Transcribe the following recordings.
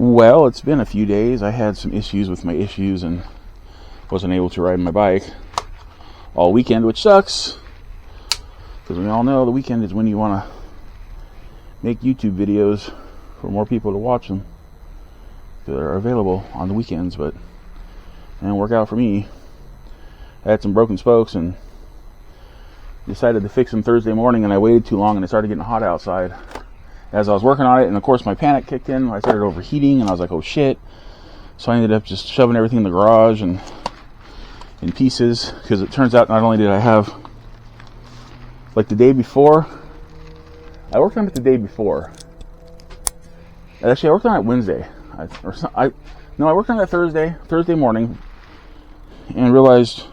Well, it's been a few days. I had some issues with my issues and wasn't able to ride my bike all weekend, which sucks. Because we all know the weekend is when you want to make YouTube videos for more people to watch them. They're available on the weekends, but it didn't work out for me. I had some broken spokes and decided to fix them Thursday morning, and I waited too long and it started getting hot outside. As I was working on it, and of course my panic kicked in. I started overheating, and I was like, oh shit. So I ended up just shoving everything in the garage and in pieces, because it turns out not only did I have, like the day before, I worked on it the day before. Actually, I worked on it Wednesday. I worked on it Thursday morning, and realized,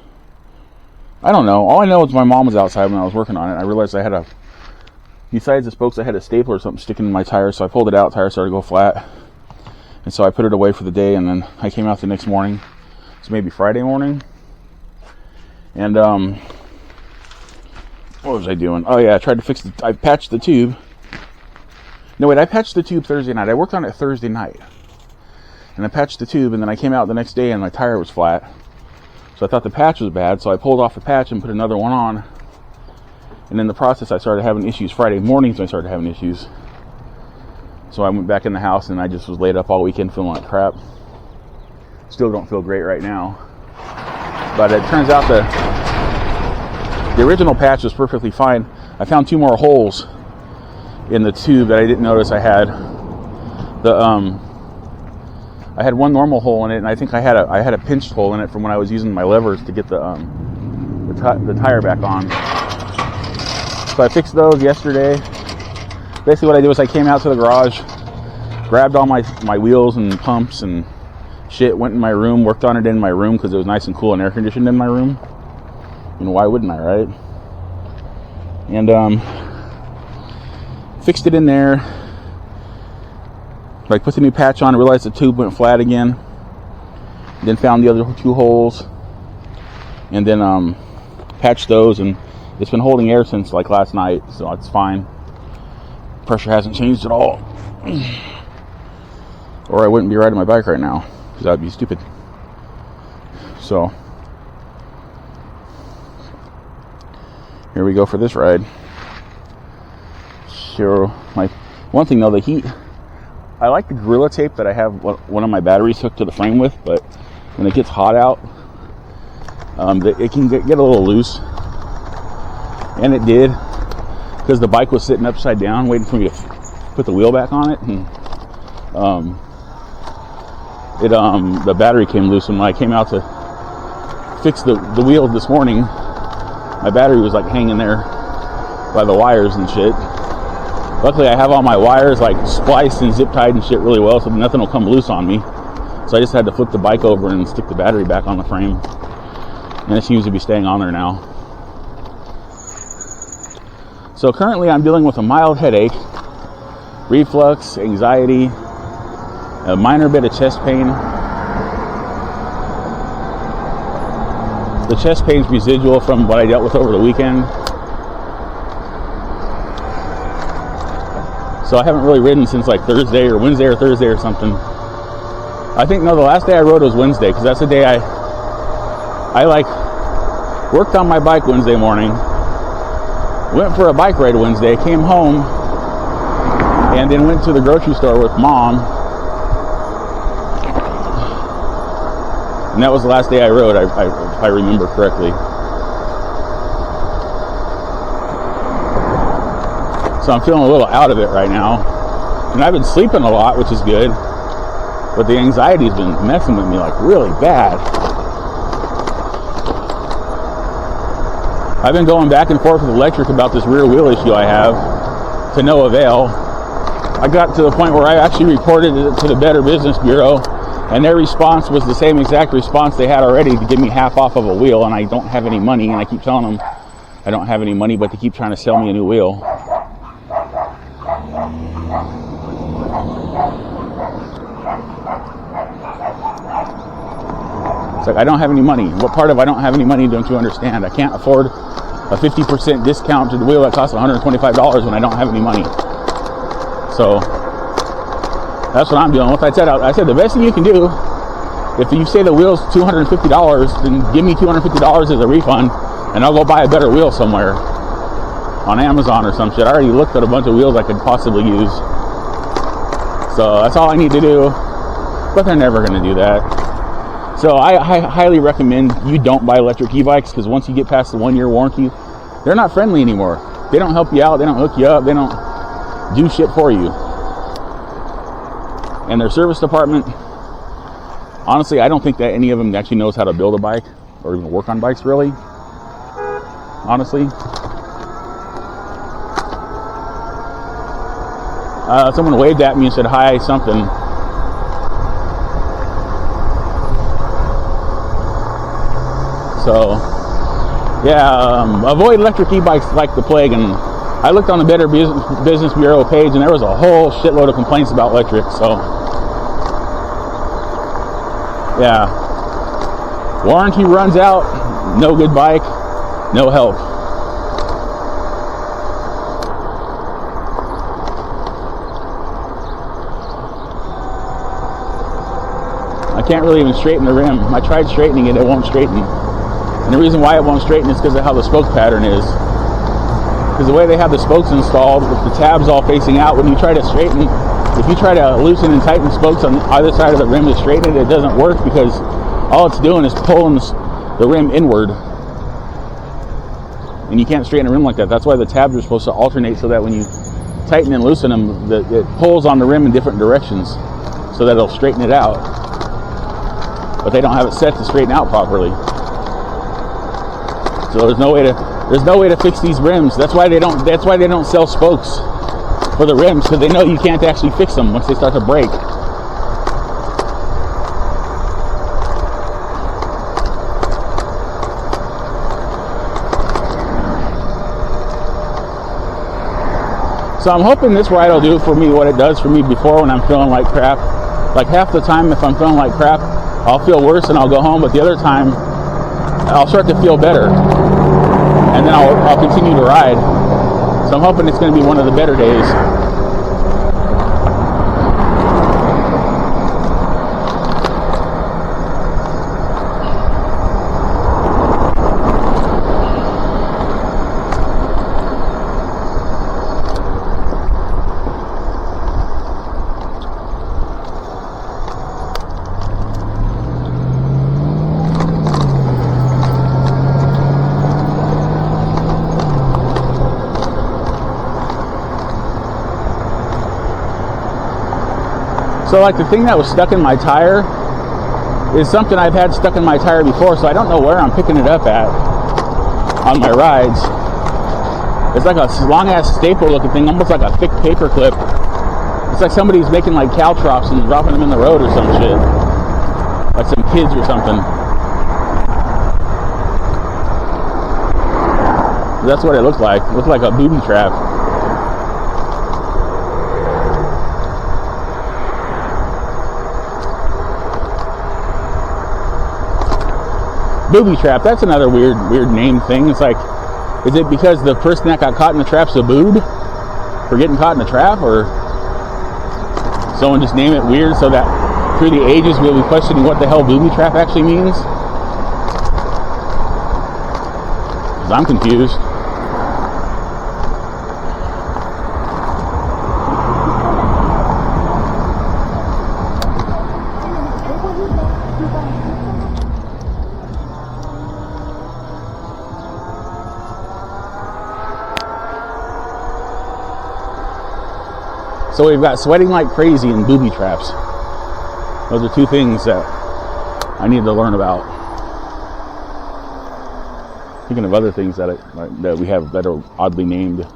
I don't know. All I know is my mom was outside when I was working on it. I realized I had besides the spokes, I had a staple or something sticking in my tire, so I pulled it out. Tire started to go flat, and so I put it away for the day. And then I came out the next morning, so maybe Friday morning. And what was I doing? Oh yeah, I tried to fix I patched the tube. No wait, I patched the tube Thursday night. I worked on it Thursday night, and I patched the tube, and then I came out the next day and my tire was flat. So I thought the patch was bad, so I pulled off the patch and put another one on. And in the process, I started having issues. Friday mornings, I started having issues. So I went back in the house, and I just was laid up all weekend feeling like crap. Still don't feel great right now. But it turns out the original patch was perfectly fine. I found 2 more holes in the tube that I didn't notice I had. I had one normal hole in it, and I think I had a pinched hole in it from when I was using my levers to get the tire back on. So I fixed those yesterday. Basically what I did was I came out to the garage, grabbed all my wheels and pumps and shit, went in my room, worked on it in my room because it was nice and cool and air conditioned in my room. And why wouldn't I, right? And fixed it in there. Like put the new patch on, realized the tube went flat again. Then found the other 2 holes. And then patched those, and it's been holding air since like last night, so it's fine. Pressure hasn't changed at all. Or I wouldn't be riding my bike right now, because that would be stupid. So here we go for this ride. Sure. One thing though, the heat. I like the Gorilla Tape that I have one of my batteries hooked to the frame with, but when it gets hot out, it can get a little loose. And it did, because the bike was sitting upside down waiting for me to put the wheel back on it, and the battery came loose. And when I came out to fix the wheel this morning, my battery was like hanging there by the wires and shit. Luckily I have all my wires like spliced and zip tied and shit really well, so nothing will come loose on me. So I just had to flip the bike over and stick the battery back on the frame, and it seems to be staying on there now. So currently I'm dealing with a mild headache, reflux, anxiety, a minor bit of chest pain. The chest pain's residual from what I dealt with over the weekend. So I haven't really ridden since like Wednesday or Thursday or something. I think, no, the last day I rode was Wednesday, because that's the day I like worked on my bike Wednesday morning, went for a bike ride Wednesday, came home, and then went to the grocery store with Mom. And that was the last day I rode, if I remember correctly. So I'm feeling a little out of it right now. And I've been sleeping a lot, which is good. But the anxiety's been messing with me like really bad. I've been going back and forth with Lectric about this rear wheel issue I have, to no avail. I got to the point where I actually reported it to the Better Business Bureau, and their response was the same exact response they had already, to give me half off of a wheel, and I don't have any money, and I keep telling them I don't have any money, but they keep trying to sell me a new wheel. It's like, I don't have any money. What part of I don't have any money don't you understand? I can't afford a 50% discount to the wheel that costs $125 when I don't have any money. So That's what I'm doing. What I said the best thing you can do, if you say the wheel's $250, then give me $250 as a refund, and I'll go buy a better wheel somewhere on Amazon or some shit. I already looked at a bunch of wheels I could possibly use. So that's all I need to do. But they're never going to do that. So I highly recommend you don't buy electric e-bikes, because once you get past the 1-year warranty, they're not friendly anymore. They don't help you out. They don't hook you up. They don't do shit for you. And their service department, honestly, I don't think that any of them actually knows how to build a bike or even work on bikes, really. Honestly. Someone waved at me and said hi something. So, yeah, avoid electric e-bikes like the plague. And I looked on the Better Business Bureau page, and there was a whole shitload of complaints about electric. So, yeah, warranty runs out, no good bike, no help. I can't really even straighten the rim. I tried straightening it, it won't straighten. And the reason why it won't straighten is because of how the spoke pattern is. Because the way they have the spokes installed, with the tabs all facing out, when you try to straighten, if you try to loosen and tighten the spokes on either side of the rim to straighten it, it doesn't work, because all it's doing is pulling the rim inward. And you can't straighten a rim like that. That's why the tabs are supposed to alternate, so that when you tighten and loosen them, it pulls on the rim in different directions, so that it'll straighten it out. But they don't have it set to straighten out properly. So there's no way to fix these rims. That's why they don't sell spokes for the rims, because they know you can't actually fix them once they start to break. So I'm hoping this ride will do for me what it does for me before, when I'm feeling like crap. Like half the time, if I'm feeling like crap, I'll feel worse and I'll go home, but the other time I'll start to feel better, and then I'll continue to ride. So I'm hoping it's going to be one of the better days. So like the thing that was stuck in my tire is something I've had stuck in my tire before, so I don't know where I'm picking it up at on my rides. It's like a long ass staple looking thing, almost like a thick paper clip. It's like somebody's making like caltrops and dropping them in the road or some shit. Like some kids or something. That's what it looks like. It looks like a booby trap. Booby trap, that's another weird name thing. It's like, is it because the person that got caught in the trap's a boob for getting caught in a trap, or someone just name it weird so that through the ages we'll be questioning what the hell booby trap actually means? Because I'm confused. So we've got sweating like crazy and booby traps. Those are two things that I need to learn about. Thinking of other things that we have that are oddly named.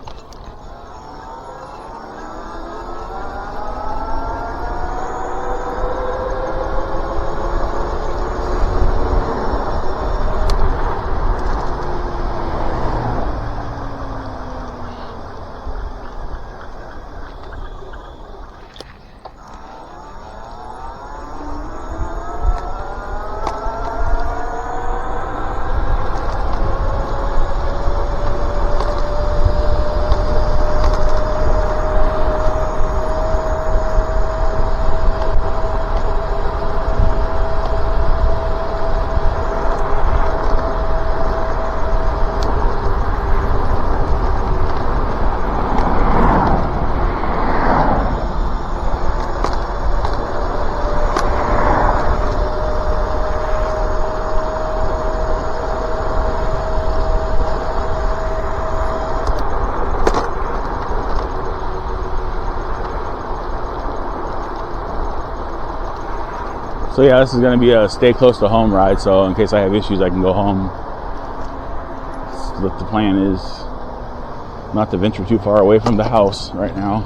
So yeah, this is going to be a stay close to home ride, so in case I have issues I can go home. That's what the plan is. Not to venture too far away from the house right now.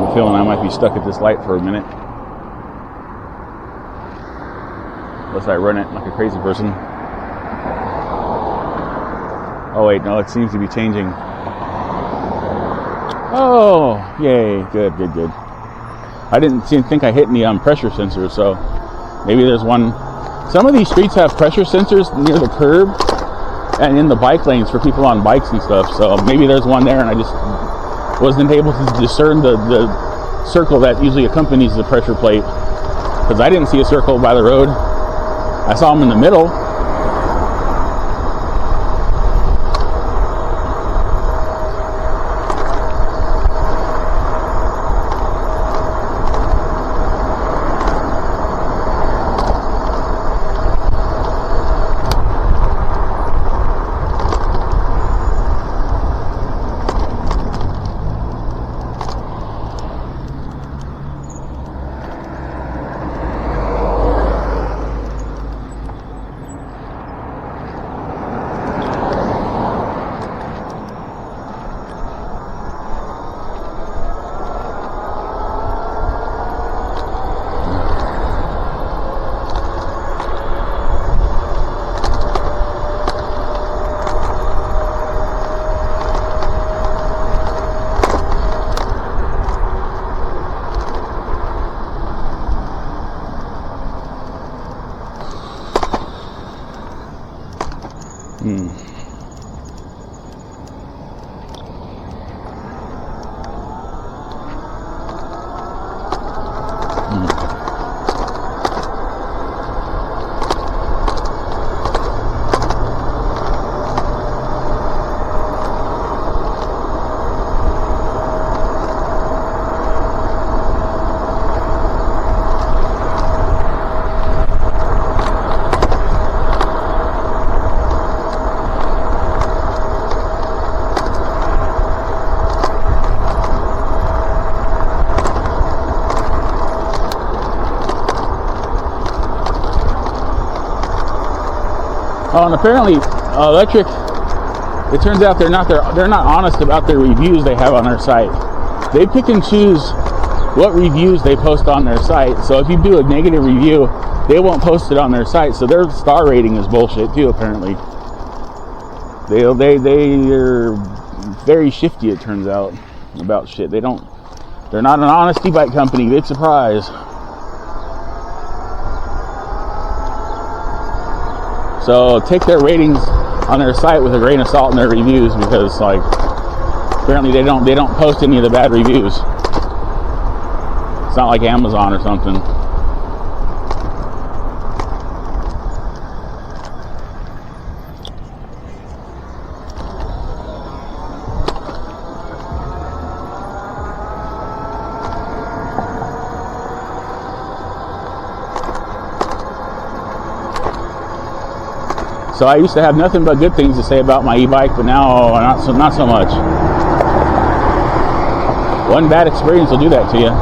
I'm feeling I might be stuck at this light for a minute. Unless I run it like a crazy person. Oh wait, no, it seems to be changing. Oh, yay, good. I didn't think I hit any pressure sensors, so maybe there's one. Some of these streets have pressure sensors near the curb and in the bike lanes for people on bikes and stuff, so maybe there's one there and I just wasn't able to discern the circle that usually accompanies the pressure plate, because I didn't see a circle by the road. I saw them in the middle. Oh, and apparently, Lectric, it turns out they're not honest about their reviews they have on their site. They pick and choose what reviews they post on their site. So if you do a negative review, they won't post it on their site. So their star rating is bullshit too. Apparently, they're very shifty. It turns out about shit. They're not an honest e-bike company. Big surprise. So take their ratings on their site with a grain of salt in their reviews, because like apparently they don't post any of the bad reviews. It's not like Amazon or something. So I used to have nothing but good things to say about my e-bike, but now not so much. One bad experience will do that to you,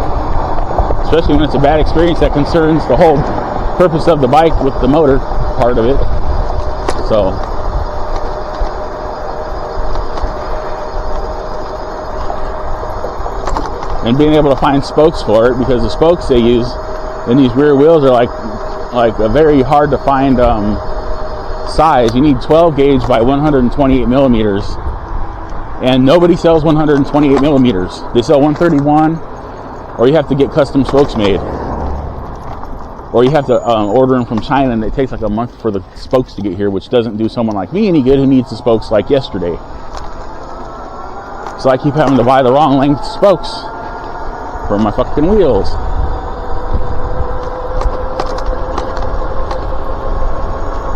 especially when it's a bad experience that concerns the whole purpose of the bike with the motor part of it. So and being able to find spokes for it, because the spokes they use in these rear wheels are like a very hard to find size. You need 12 gauge by 128 millimeters, and nobody sells 128 millimeters. They sell 131, or you have to get custom spokes made, or you have to order them from China, and it takes like a month for the spokes to get here, which doesn't do someone like me any good who needs the spokes like yesterday. So I keep having to buy the wrong length spokes for my fucking wheels.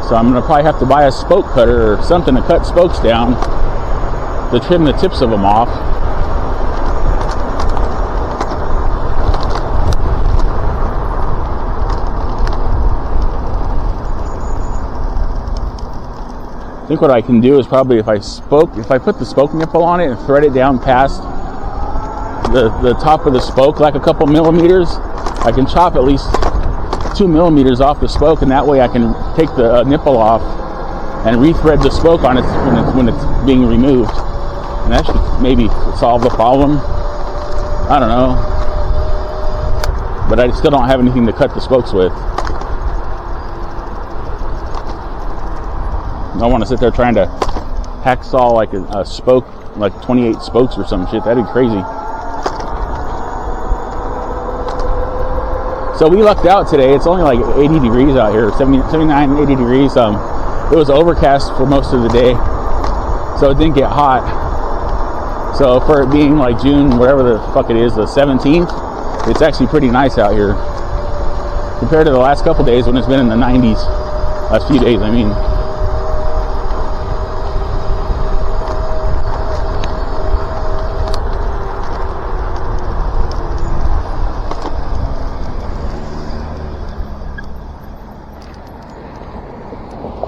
So I'm going to probably have to buy a spoke cutter or something to cut spokes down to trim the tips of them off. I think what I can do is probably if I put the spoke nipple on it and thread it down past the top of the spoke like a couple millimeters, I can chop at least 2 millimeters off the spoke, and that way I can take the nipple off and rethread the spoke on it when it's being removed, and that should maybe solve the problem. I don't know, but I still don't have anything to cut the spokes with. I don't want to sit there trying to hacksaw like a spoke, like 28 spokes or some shit. That'd be crazy. So we lucked out today. It's only like 80 degrees out here, 79, 80 degrees. It was overcast for most of the day, so it didn't get hot. So for it being like June, whatever the fuck it is, the 17th, it's actually pretty nice out here compared to the last couple days when it's been in the 90s. Last few days, I mean.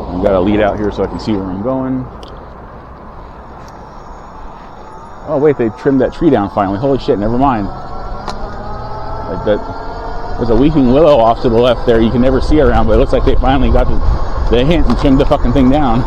I've got a lead out here so I can see where I'm going. Oh wait, they trimmed that tree down finally. Holy shit, never mind. Like that, there's a weeping willow off to the left there you can never see around, but it looks like they finally got the hint and trimmed the fucking thing down.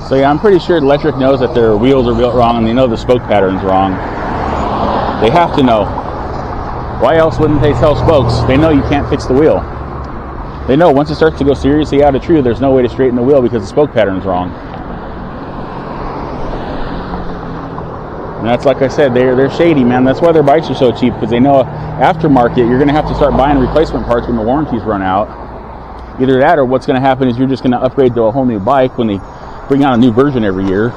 So yeah, I'm pretty sure Lectric knows that their wheels are built wrong, and they know the spoke pattern's wrong. They have to know. Why else wouldn't they sell spokes? They know you can't fix the wheel. They know once it starts to go seriously out of true, there's no way to straighten the wheel because the spoke pattern's wrong. And that's, like I said, they're shady, man. That's why their bikes are so cheap, because they know aftermarket, you're going to have to start buying replacement parts when the warranties run out. Either that, or what's going to happen is you're just going to upgrade to a whole new bike when they bring out a new version every year.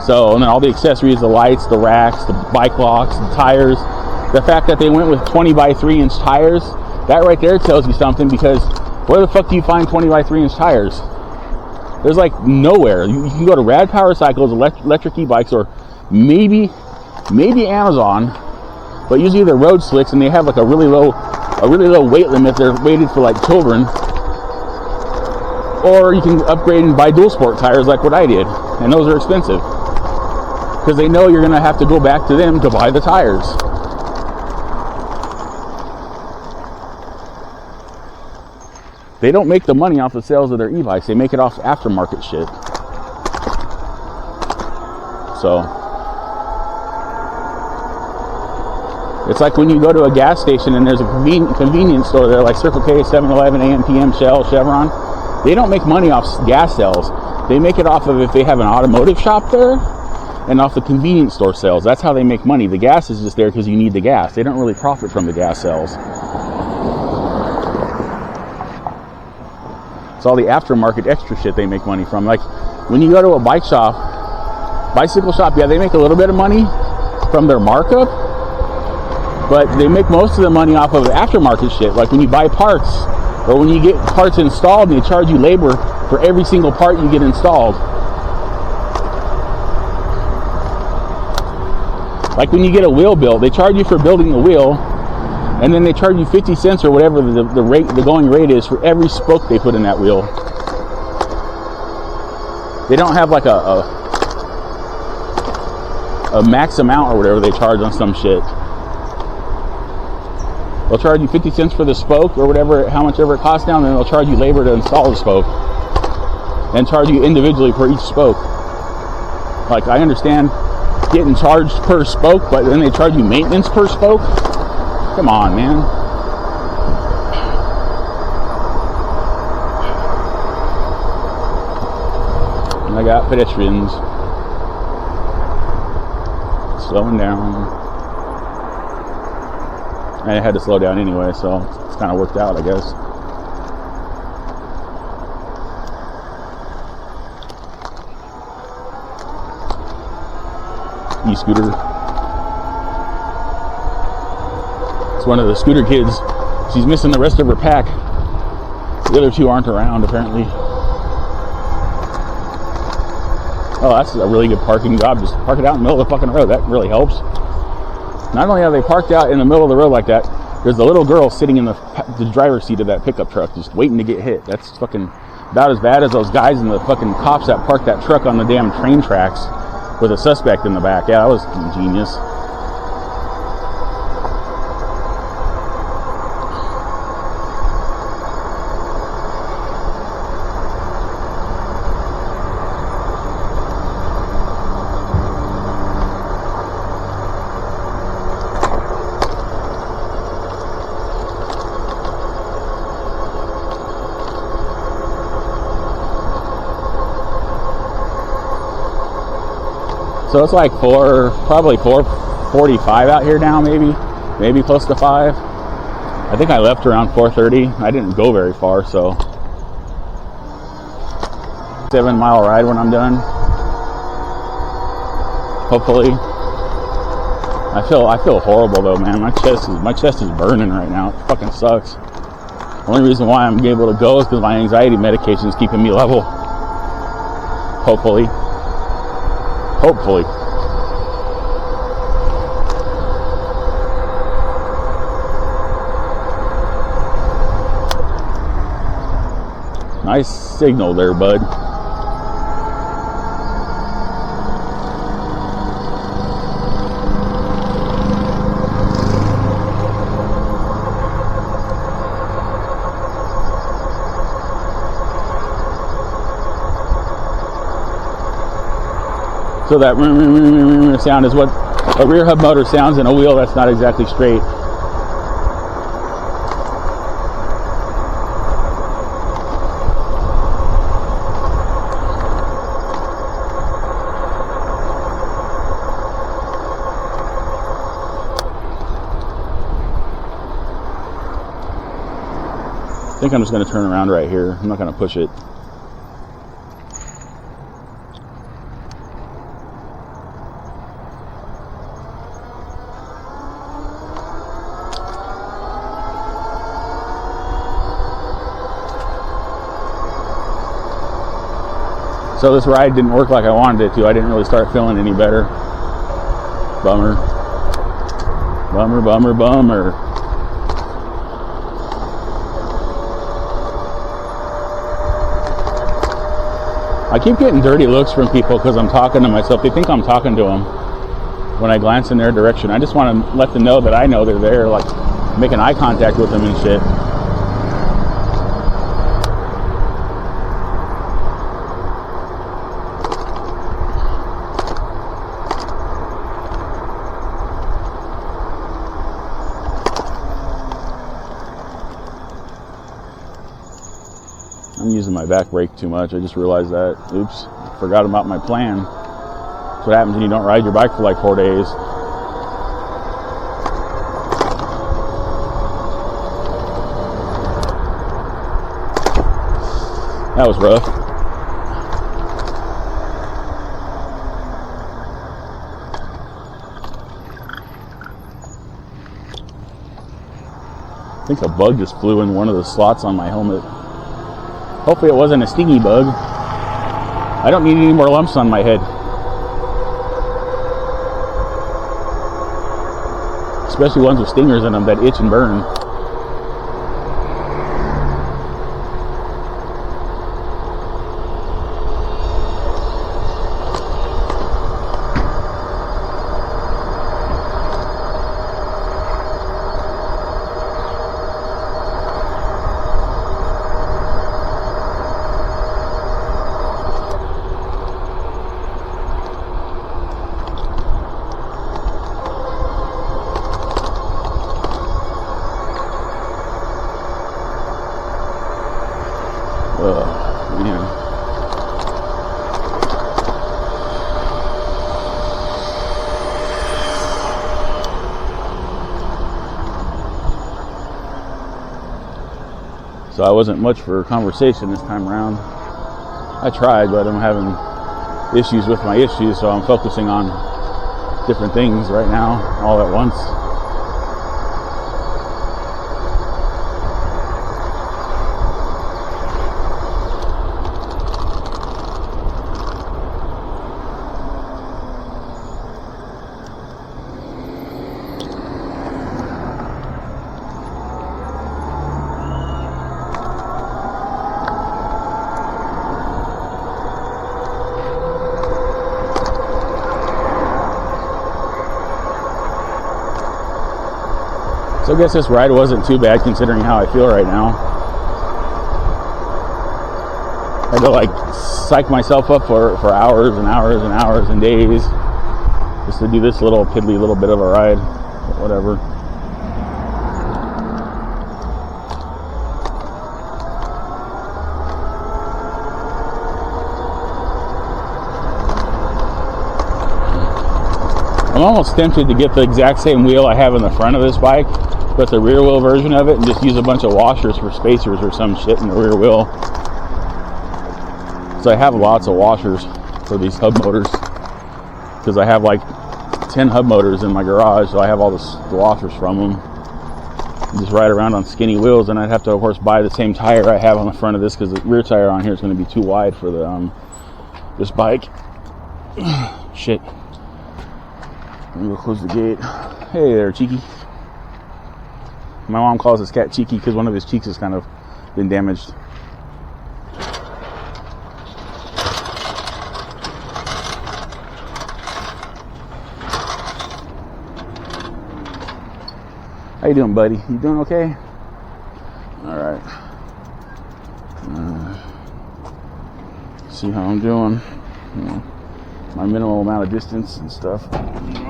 So, and then all the accessories, the lights, the racks, the bike locks, the tires. The fact that they went with 20 by 3 inch tires, that right there tells you something, because where the fuck do you find 20 by 3 inch tires? There's like nowhere. You can go to Rad Power Cycles, Lectric e-bikes, or maybe Amazon, but usually they're road slicks and they have like a really low weight limit. They're weighted for like children. Or you can upgrade and buy dual sport tires like what I did, and those are expensive because they know you're going to have to go back to them to buy the tires. They don't make the money off the sales of their e-bikes. They make it off aftermarket shit. So it's like when you go to a gas station and there's a convenience store there, like Circle K, 7-Eleven, AM, PM, Shell, Chevron. They don't make money off gas sales. They make it off of if they have an automotive shop there and off the convenience store sales. That's how they make money. The gas is just there because you need the gas. They don't really profit from the gas sales. It's all the aftermarket extra shit they make money from. Like when you go to a bicycle shop, yeah, they make a little bit of money from their markup, but they make most of the money off of aftermarket shit. Like when you buy parts, or when you get parts installed, they charge you labor for every single part you get installed. Like when you get a wheel built, they charge you for building the wheel, and then they charge you 50 cents or whatever the going rate is for every spoke they put in that wheel. They don't have like a max amount or whatever they charge on some shit. They'll charge you 50 cents for the spoke or whatever, how much ever it costs down, then they'll charge you labor to install the spoke and charge you individually for each spoke. Like, I understand getting charged per spoke, but then they charge you maintenance per spoke? Come on, man. And I got pedestrians slowing down. And I had to slow down anyway, so it's kind of worked out, I guess. E-scooter. It's one of the scooter kids. She's missing the rest of her pack. The other two aren't around, apparently. Oh, that's a really good parking job. Just park it out in the middle of the fucking road. That really helps. Not only are they parked out in the middle of the road like that, there's a little girl sitting in the driver's seat of that pickup truck just waiting to get hit. That's fucking about as bad as those guys and the fucking cops that parked that truck on the damn train tracks with a suspect in the back. Yeah, that was genius. So it's like probably 4:45 out here now, maybe close to 5. I think I left around 4:30. I didn't go very far, so 7-mile ride when I'm done. Hopefully. I feel horrible though, man. My chest is burning right now. It fucking sucks. The only reason why I'm able to go is because my anxiety medication is keeping me level. Hopefully. Nice signal there, bud. So that sound is what a rear hub motor sounds in a wheel that's not exactly straight. I think I'm just going to turn around right here. I'm not going to push it. So this ride didn't work like I wanted it to. I didn't really start feeling any better. Bummer. I keep getting dirty looks from people because I'm talking to myself. They think I'm talking to them when I glance in their direction. I just want to let them know that I know they're there, like making eye contact with them and shit. I'm using my back brake too much. I just realized that. Oops, forgot about my plan. That's what happens when you don't ride your bike for like 4 days. That was rough. I think a bug just flew in one of the slots on my helmet. Hopefully it wasn't a stingy bug. I don't need any more lumps on my head. Especially ones with stingers in them that itch and burn. Man. So I wasn't much for conversation this time around. I tried, but I'm having issues with my issues, so I'm focusing on different things right now all at once. So I guess this ride wasn't too bad considering how I feel right now. I had to like psych myself up for hours and hours and hours and days just to do this little piddly little bit of a ride, but whatever. I'm almost tempted to get the exact same wheel I have in the front of this bike, but the rear wheel version of it, and just use a bunch of washers for spacers or some shit in the rear wheel. So I have lots of washers for these hub motors, because I have like 10 hub motors in my garage, so I have all the washers from them. And just ride around on skinny wheels, and I'd have to, of course, buy the same tire I have on the front of this, because the rear tire on here is going to be too wide for the this bike. Shit. Let me go close the gate. Hey there, Cheeky. My mom calls this cat Cheeky because one of his cheeks has kind of been damaged. How you doing, buddy? You doing okay? All right. See how I'm doing. You know, my minimal amount of distance and stuff.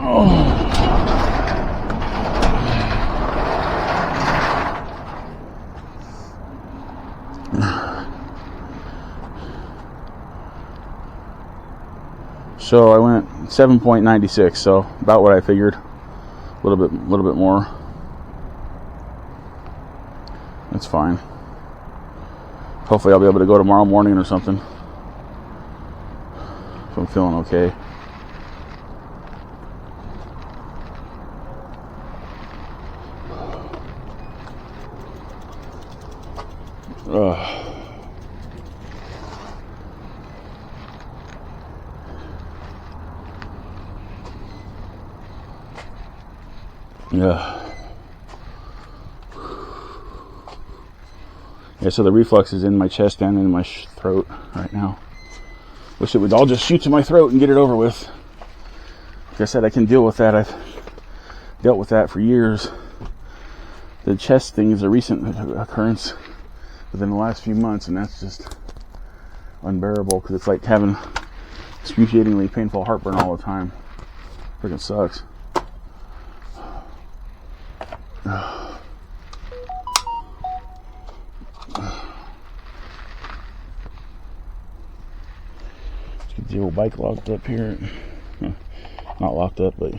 Oh. So I went 7.96, so about what I figured. A little bit more. That's fine. Hopefully I'll be able to go tomorrow morning or something, if I'm feeling okay. Yeah, so the reflux is in my chest and in my throat right now. Wish it would all just shoot to my throat and get it over with. Like I said, I can deal with that. I've dealt with that for years. The chest thing is a recent occurrence within the last few months, and that's just unbearable because it's like having excruciatingly painful heartburn all the time. Freaking sucks. Get the old bike locked up here. Not locked up, but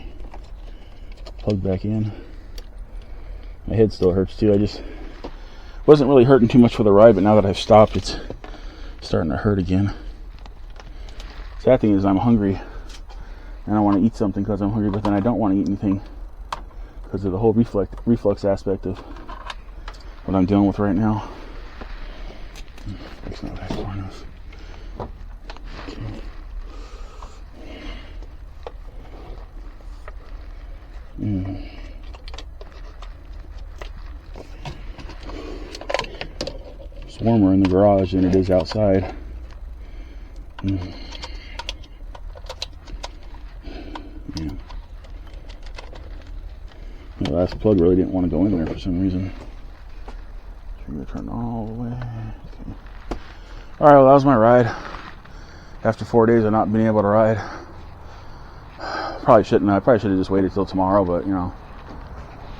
plugged back in. My head still hurts too. I just wasn't really hurting too much for the ride, but now that I've stopped, it's starting to hurt again. Sad thing is I'm hungry and I want to eat something because I'm hungry, but then I don't want to eat anything because of the whole reflux aspect of what I'm dealing with right now. It's not that far enough. Okay. It's warmer in the garage than it is outside. Yeah. The last plug really didn't want to go in there for some reason. So I'm going to turn it on all the way. Okay. Alright, well, that was my ride. After 4 days of not being able to ride. Probably shouldn't. I probably should have just waited till tomorrow, but you know,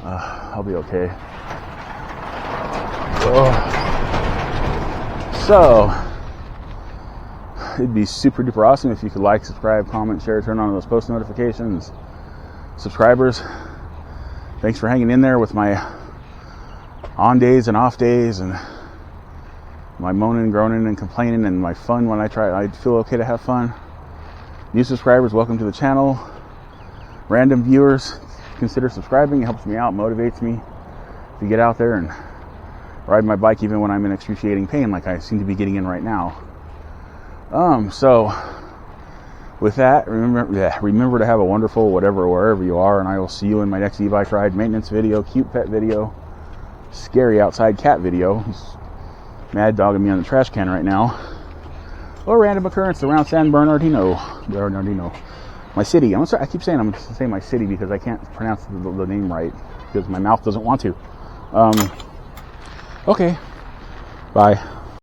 I'll be okay. So it'd be super duper awesome if you could like, subscribe, comment, share, turn on those post notifications. Subscribers, thanks for hanging in there with my on days and off days and my moaning and groaning and complaining and my fun when I feel okay to have fun. New subscribers, welcome to the channel. Random viewers, consider subscribing. It helps me out, motivates me to get out there and ride my bike even when I'm in excruciating pain like I seem to be getting in right now. So with that, remember to have a wonderful wherever you are, and I will see you in my next e-bike ride, maintenance video, cute pet video, scary outside cat video. He's mad dogging me on the trash can right now. Or random occurrence around San Bernardino, my city. I keep saying I'm going to say my city because I can't pronounce the name right because my mouth doesn't want to. Okay, bye.